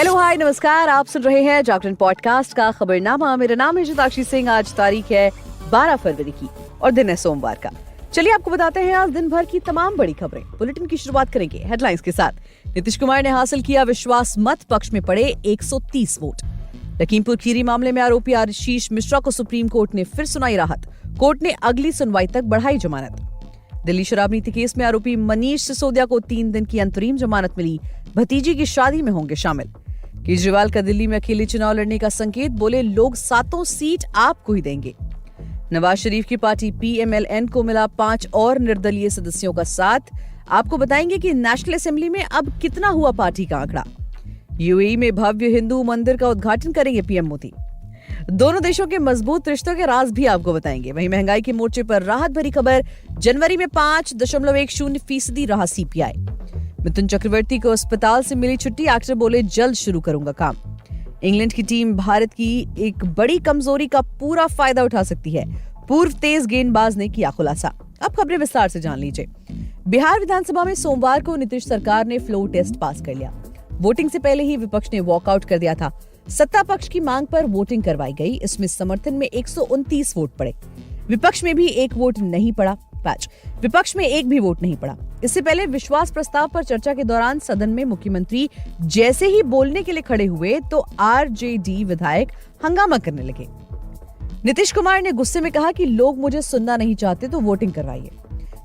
Hello hi नमस्कार, आप सुन रहे हैं जागरण पॉडकास्ट का खबरनामा। मेरा नाम है शताक्षी सिंह। आज तारीख है 12 फरवरी की और दिन है सोमवार का। चलिए आपको बताते हैं आज दिन भर की तमाम बड़ी खबरें। बुलेटिन की शुरुआत करेंगे हेडलाइंस के साथ। नीतीश कुमार ने हासिल किया विश्वास मत, पक्ष में पड़े 130 वोट। लखीमपुर खीरी मामले में आरोपी आशीष मिश्रा को सुप्रीम कोर्ट ने फिर सुनाई राहत। कोर्ट ने अगली सुनवाई तक बढ़ाई जमानत। दिल्ली शराब नीति केस में आरोपी मनीष सिसोदिया को 3 दिन की अंतरिम जमानत मिली। भतीजी की शादी में होंगे शामिल। केजरीवाल का दिल्ली में अकेले चुनाव लड़ने का संकेत, बोले लोग 7 सीट आपको ही देंगे। नवाज शरीफ की पार्टी PMLN को मिला 5 और निर्दलीय सदस्यों का साथ। आपको बताएंगे कि नेशनल असेंबली में अब कितना हुआ पार्टी का आंकड़ा। UAE में भव्य हिंदू मंदिर का उद्घाटन करेंगे PM मोदी। दोनों देशों के मजबूत रिश्तों के राज भी आपको बताएंगे। वहीं महंगाई के मोर्चे पर राहत भरी खबर, जनवरी में 5.10% रहा CPI। मिथुन चक्रवर्ती को अस्पताल से मिली छुट्टी, एक्टर बोले जल्द शुरू करूंगा काम। इंग्लैंड की टीम भारत की एक बड़ी कमजोरी का पूरा फायदा उठा सकती है, पूर्व तेज गेंदबाज ने किया खुलासा। अब खबरें विस्तार से जान लीजिए। बिहार विधानसभा में सोमवार को नीतीश सरकार ने फ्लोर टेस्ट पास कर लिया। वोटिंग से पहले ही विपक्ष ने वॉकआउट कर दिया था। सत्ता पक्ष की मांग पर वोटिंग करवाई गई। इसमें समर्थन में 129 वोट पड़े, विपक्ष में भी एक वोट नहीं पड़ा। विपक्ष में एक भी वोट नहीं पड़ा। इससे पहले विश्वास प्रस्ताव पर चर्चा के दौरान सदन में मुख्यमंत्री जैसे ही बोलने के लिए खड़े हुए तो RJD विधायक हंगामा करने लगे। नीतीश कुमार ने गुस्से में कहा कि लोग मुझे सुनना नहीं चाहते तो वोटिंग करवाइए।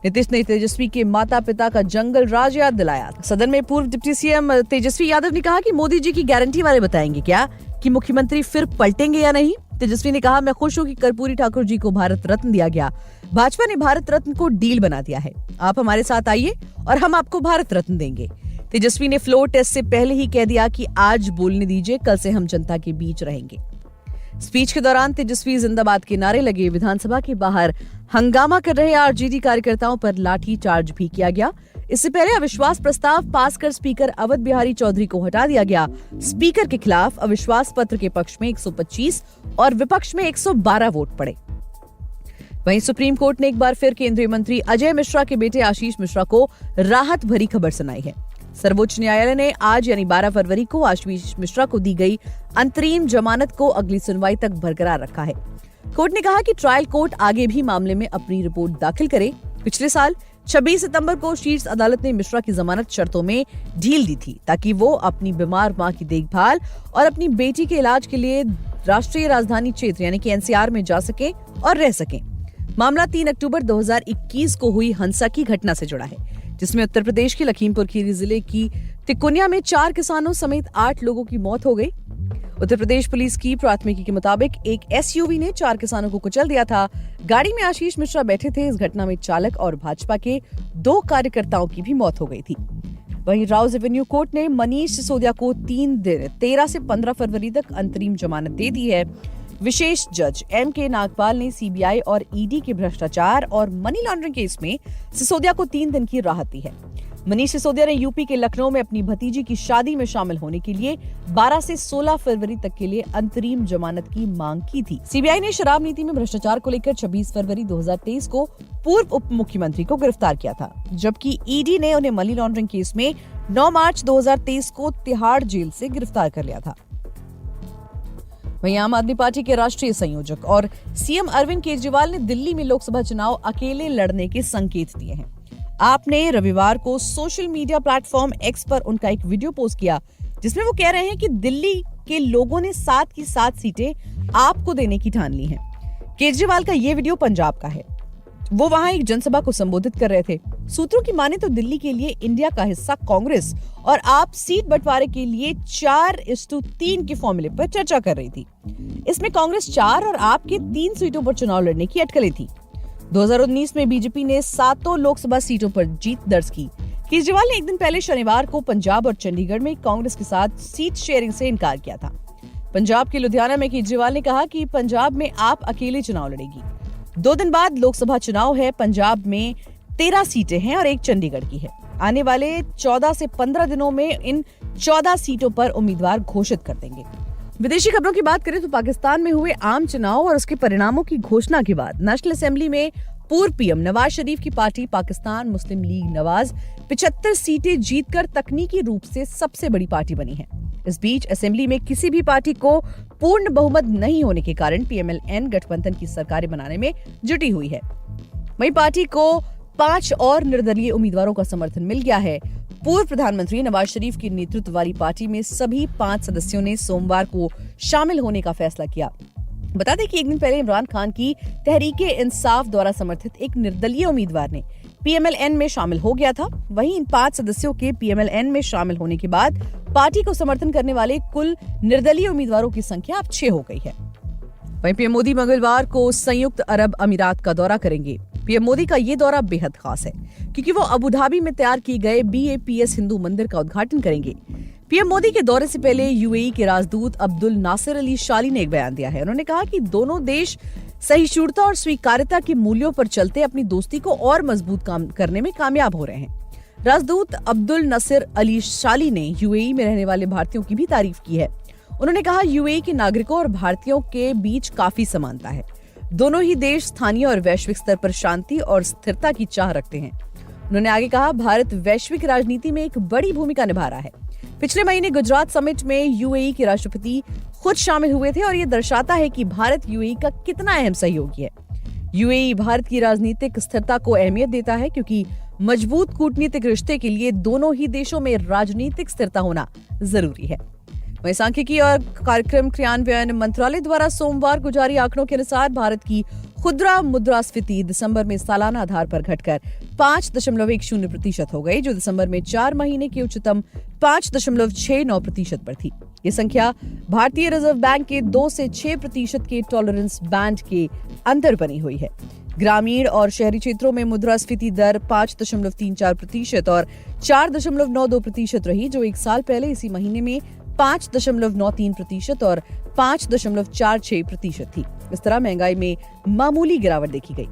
नीतीश ने तेजस्वी के माता पिता का जंगल राज याद दिलाया। सदन में पूर्व डिप्टी CM तेजस्वी यादव ने कहा कि मोदी जी की गारंटी वाले बताएंगे क्या कि मुख्यमंत्री फिर पलटेंगे या नहीं। तेजस्वी ने कहा, मैं खुश हूं कि कर्पूरी ठाकुर जी को भारत रत्न दिया गया। भाजपा ने भारत रत्न को डील बना दिया है। आप हमारे साथ आइए और हम आपको भारत रत्न देंगे। तेजस्वी ने फ्लोर टेस्ट से पहले ही कह दिया कि आज बोलने दीजिए, कल से हम जनता के बीच रहेंगे। स्पीच के दौरान तेजस्वी जिंदाबाद के नारे लगे। विधानसभा के बाहर हंगामा कर रहे RJD कार्यकर्ताओं पर लाठी चार्ज भी किया गया। इससे पहले अविश्वास प्रस्ताव पास कर स्पीकर अवध बिहारी चौधरी को हटा दिया गया। स्पीकर के खिलाफ अविश्वास पत्र के पक्ष में 125 और विपक्ष में 112 वोट पड़े। वहीं सुप्रीम कोर्ट ने एक बार फिर केंद्रीय मंत्री अजय मिश्रा के बेटे आशीष मिश्रा को राहत भरी खबर सुनाई है। सर्वोच्च न्यायालय ने आज यानी 12 फरवरी को आशीष मिश्रा को दी गई अंतरिम जमानत को अगली सुनवाई तक बरकरार रखा है। कोर्ट ने कहा कि ट्रायल कोर्ट आगे भी मामले में अपनी रिपोर्ट दाखिल करे। पिछले साल 26 सितंबर को शीर्ष अदालत ने मिश्रा की जमानत शर्तों में ढील दी थी ताकि वो अपनी बीमार मां की देखभाल और अपनी बेटी के इलाज के लिए राष्ट्रीय राजधानी क्षेत्र यानी कि NCR में जा सके और रह सके। मामला 3 अक्टूबर 2021 को हुई हिंसा की घटना से जुड़ा है, जिसमें उत्तर प्रदेश के लखीमपुर खीरी जिले की तिकोनिया में 4 किसानों समेत 8 लोगों की मौत हो गई। उत्तर प्रदेश पुलिस की प्राथमिकी के मुताबिक एक SUV ने 4 किसानों को कुचल दिया था। गाड़ी में आशीष मिश्रा बैठे थे। इस घटना में चालक और भाजपा के 2 कार्यकर्ताओं की भी मौत हो गई थी। वहीं राउज एवेन्यू कोर्ट ने मनीष सिसोदिया को 3 दिन 13 से 15 फरवरी तक अंतरिम जमानत दे दी है। विशेष जज MK नागपाल ने CBI और ED के भ्रष्टाचार और मनी लॉन्ड्रिंग केस में सिसोदिया को 3 दिन की राहत दी है। मनीष सिसोदिया ने UP के लखनऊ में अपनी भतीजी की शादी में शामिल होने के लिए 12 से 16 फरवरी तक के लिए अंतरिम जमानत की मांग की थी। CBI ने शराब नीति में भ्रष्टाचार को लेकर 26 फरवरी 2023 को पूर्व उप मुख्यमंत्री को गिरफ्तार किया था, जबकि ED ने उन्हें मनी लॉन्ड्रिंग केस में 9 मार्च 2023 को तिहाड़ जेल से गिरफ्तार कर लिया था। वहीं आम आदमी पार्टी के राष्ट्रीय संयोजक और CM अरविंद केजरीवाल ने दिल्ली में लोकसभा चुनाव अकेले लड़ने के संकेत दिए हैं। आपने रविवार को सोशल मीडिया प्लेटफॉर्म X पर उनका एक वीडियो पोस्ट किया, जिसमें वो कह रहे हैं कि दिल्ली के लोगों ने 7 की 7 सीटें आपको देने की ठान ली हैं। केजरीवाल का ये वीडियो पंजाब का है। वो वहां एक जनसभा को संबोधित कर रहे थे। सूत्रों की माने तो दिल्ली के लिए इंडिया का हिस्सा कांग्रेस और आप सीट बंटवारे के लिए 4:3 के फॉर्मूले पर चर्चा कर रही थी। इसमें कांग्रेस 4 और आप के 3 सीटों पर चुनाव लड़ने की अटकलें थी। 2019 में बीजेपी ने 7 लोकसभा सीटों पर जीत दर्ज की। केजरीवाल ने एक दिन पहले शनिवार को पंजाब और चंडीगढ़ में कांग्रेस के साथ सीट शेयरिंग से इनकार किया था। पंजाब के लुधियाना में केजरीवाल ने कहा कि पंजाब में आप अकेले चुनाव लड़ेगी। 2 दिन बाद लोकसभा चुनाव है। पंजाब में 13 सीटें हैं और एक चंडीगढ़ की है। आने वाले 14 से 15 दिनों में इन 14 सीटों पर उम्मीदवार घोषित कर देंगे। विदेशी खबरों की बात करें तो पाकिस्तान में हुए आम चुनाव और उसके परिणामों की घोषणा के बाद नेशनल असेंबली में पूर्व PM नवाज शरीफ की पार्टी पाकिस्तान मुस्लिम लीग नवाज 75 सीटें जीतकर तकनीकी रूप से सबसे बड़ी पार्टी बनी है। इस बीच असेंबली में किसी भी पार्टी को पूर्ण बहुमत नहीं होने के कारण पीएमएल-एन गठबंधन की सरकारें बनाने में जुटी हुई है। वहीं पार्टी को 5 और निर्दलीय उम्मीदवारों का समर्थन मिल गया है। पूर्व प्रधानमंत्री नवाज शरीफ की नेतृत्व वाली पार्टी में सभी 5 सदस्यों ने सोमवार को शामिल होने का फैसला किया। बता दें कि एक दिन पहले इमरान खान की तहरीके इंसाफ द्वारा समर्थित एक निर्दलीय उम्मीदवार ने पीएमएल-एन में शामिल हो गया था। वहीं इन 5 सदस्यों के पीएमएल-एन में शामिल होने के बाद पार्टी को समर्थन करने वाले कुल निर्दलीय उम्मीदवारों की संख्या अब 6 हो गई है। वहीं पीएम मोदी मंगलवार को संयुक्त अरब अमीरात का दौरा करेंगे। पीएम मोदी का ये दौरा बेहद खास है क्योंकि वो अबू धाबी में तैयार किए गए BAPS हिंदू मंदिर का उद्घाटन करेंगे। पीएम मोदी के दौरे से पहले यूएई के राजदूत अब्दुल नासिर अली शाली ने एक बयान दिया है। उन्होंने कहा कि दोनों देश सहिष्णुता और स्वीकार्यता के मूल्यों पर चलते अपनी दोस्ती को और मजबूत करने में कामयाब हो रहे हैं। राजदूत अब्दुल नासिर अली शाली ने यूएई में रहने वाले भारतीयों की भी तारीफ की है। उन्होंने कहा यूएई के नागरिकों और भारतीयों के बीच काफी समानता है। दोनों ही देश स्थानीय और वैश्विक स्तर पर शांति और स्थिरता की चाह रखते हैं। उन्होंने आगे कहा भारत वैश्विक राजनीति में एक बड़ी भूमिका निभा रहा है। पिछले महीने गुजरात समिट में यूएई के राष्ट्रपति खुद शामिल हुए थे और ये दर्शाता है कि भारत यूएई का कितना अहम सहयोगी है। यूएई भारत की राजनीतिक स्थिरता को अहमियत देता है क्योंकि मजबूत कूटनीतिक रिश्ते के लिए दोनों ही देशों में राजनीतिक स्थिरता होना जरूरी है। वहीं सांख्यिकी और कार्यक्रम क्रियान्वयन मंत्रालय द्वारा सोमवार को जारी आंकड़ों के अनुसार भारत की खुदरा मुद्रास्फीति दिसंबर में सालाना आधार पर घटकर 5.10% हो गई, जो दिसंबर में 4 महीने की उच्चतम 5.69% पर थी। ये संख्या भारतीय रिजर्व बैंक के 2 से 6% के टॉलरेंस बैंड के अंदर बनी हुई है। ग्रामीण और शहरी क्षेत्रों में मुद्रास्फीति दर 5.34% और 4.92% रही, जो एक साल पहले इसी महीने में 5.93% और 5.46% थी। इस तरह महंगाई में मामूली गिरावट देखी गई।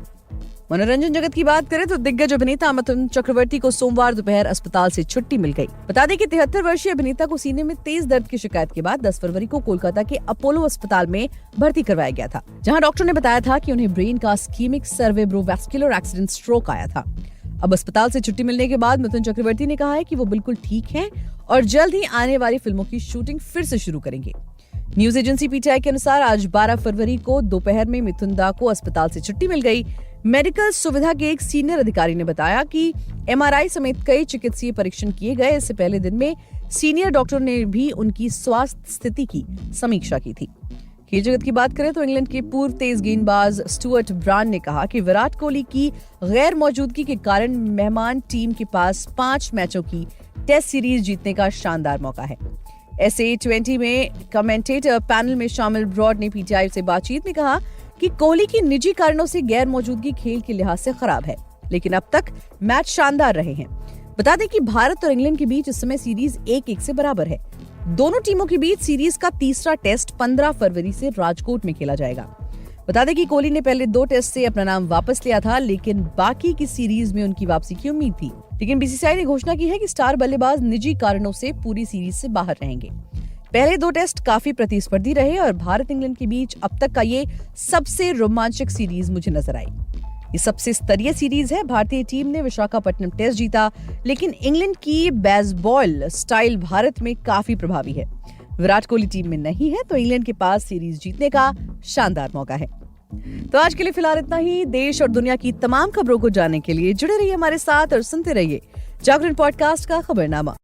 मनोरंजन जगत की बात करें तो दिग्गज अभिनेता मिथुन चक्रवर्ती को सोमवार दोपहर अस्पताल से छुट्टी मिल गई। बता दें कि 73 वर्षीय अभिनेता को सीने में तेज दर्द की शिकायत के बाद 10 फरवरी को कोलकाता के अपोलो अस्पताल में भर्ती करवाया गया था, जहां डॉक्टर ने बताया था कि उन्हें ब्रेन का इस्कीमिक सेरेब्रोवैस्कुलर एक्सीडेंट स्ट्रोक आया था। अब अस्पताल से छुट्टी मिलने के बाद मिथुन चक्रवर्ती ने कहा है कि वो बिल्कुल ठीक हैं और जल्द ही आने वाली फिल्मों की शूटिंग फिर से शुरू करेंगे। न्यूज एजेंसी पीटीआई के अनुसार आज 12 फरवरी को दोपहर में मिथुन दा को अस्पताल से छुट्टी मिल गई। मेडिकल सुविधा के एक सीनियर अधिकारी ने बताया कि एमआरआई समेत कई चिकित्सीय परीक्षण किए गए। इससे पहले दिन में सीनियर डॉक्टर ने भी उनकी स्वास्थ्य स्थिति की समीक्षा की थी। खेल जगत की बात करें तो इंग्लैंड के पूर्व तेज गेंदबाज स्टुअर्ट ब्रांड ने कहा कि विराट कोहली की गैर मौजूदगी के कारण मेहमान टीम के पास 5 मैचों की टेस्ट सीरीज जीतने का शानदार मौका है। ऐसे T20 में कमेंटेटर पैनल में शामिल ब्रॉड ने पीटीआई से बातचीत में कहा कि कोहली की निजी कारणों से गैर मौजूदगी खेल के लिहाज से खराब है, लेकिन अब तक मैच शानदार रहे हैं। बता दें कि भारत और इंग्लैंड के बीच इस समय सीरीज 1-1 से बराबर है। दोनों टीमों के बीच सीरीज का तीसरा टेस्ट 15 फरवरी से राजकोट में खेला जाएगा। बता दें कि कोहली ने पहले 2 टेस्ट से अपना नाम वापस लिया था, लेकिन बाकी की सीरीज में उनकी वापसी की उम्मीद थी। लेकिन बीसीसीआई ने घोषणा की है कि स्टार बल्लेबाज निजी कारणों से पूरी सीरीज से बाहर रहेंगे। पहले 2 टेस्ट काफी प्रतिस्पर्धी रहे और भारत इंग्लैंड के बीच अब तक का ये सबसे रोमांचक सीरीज मुझे नजर आई। ये सबसे स्तरीय सीरीज है। भारतीय टीम ने विशाखापट्टनम टेस्ट जीता, लेकिन इंग्लैंड की बेसबॉल स्टाइल भारत में काफी प्रभावी है। विराट कोहली टीम में नहीं है, तो इंग्लैंड के पास सीरीज जीतने का शानदार मौका है। तो आज के लिए फिलहाल इतना ही। देश और दुनिया की तमाम खबरों को जानने के लिए जुड़े रहिए हमारे साथ और सुनते रहिए जागरण पॉडकास्ट का खबरनामा।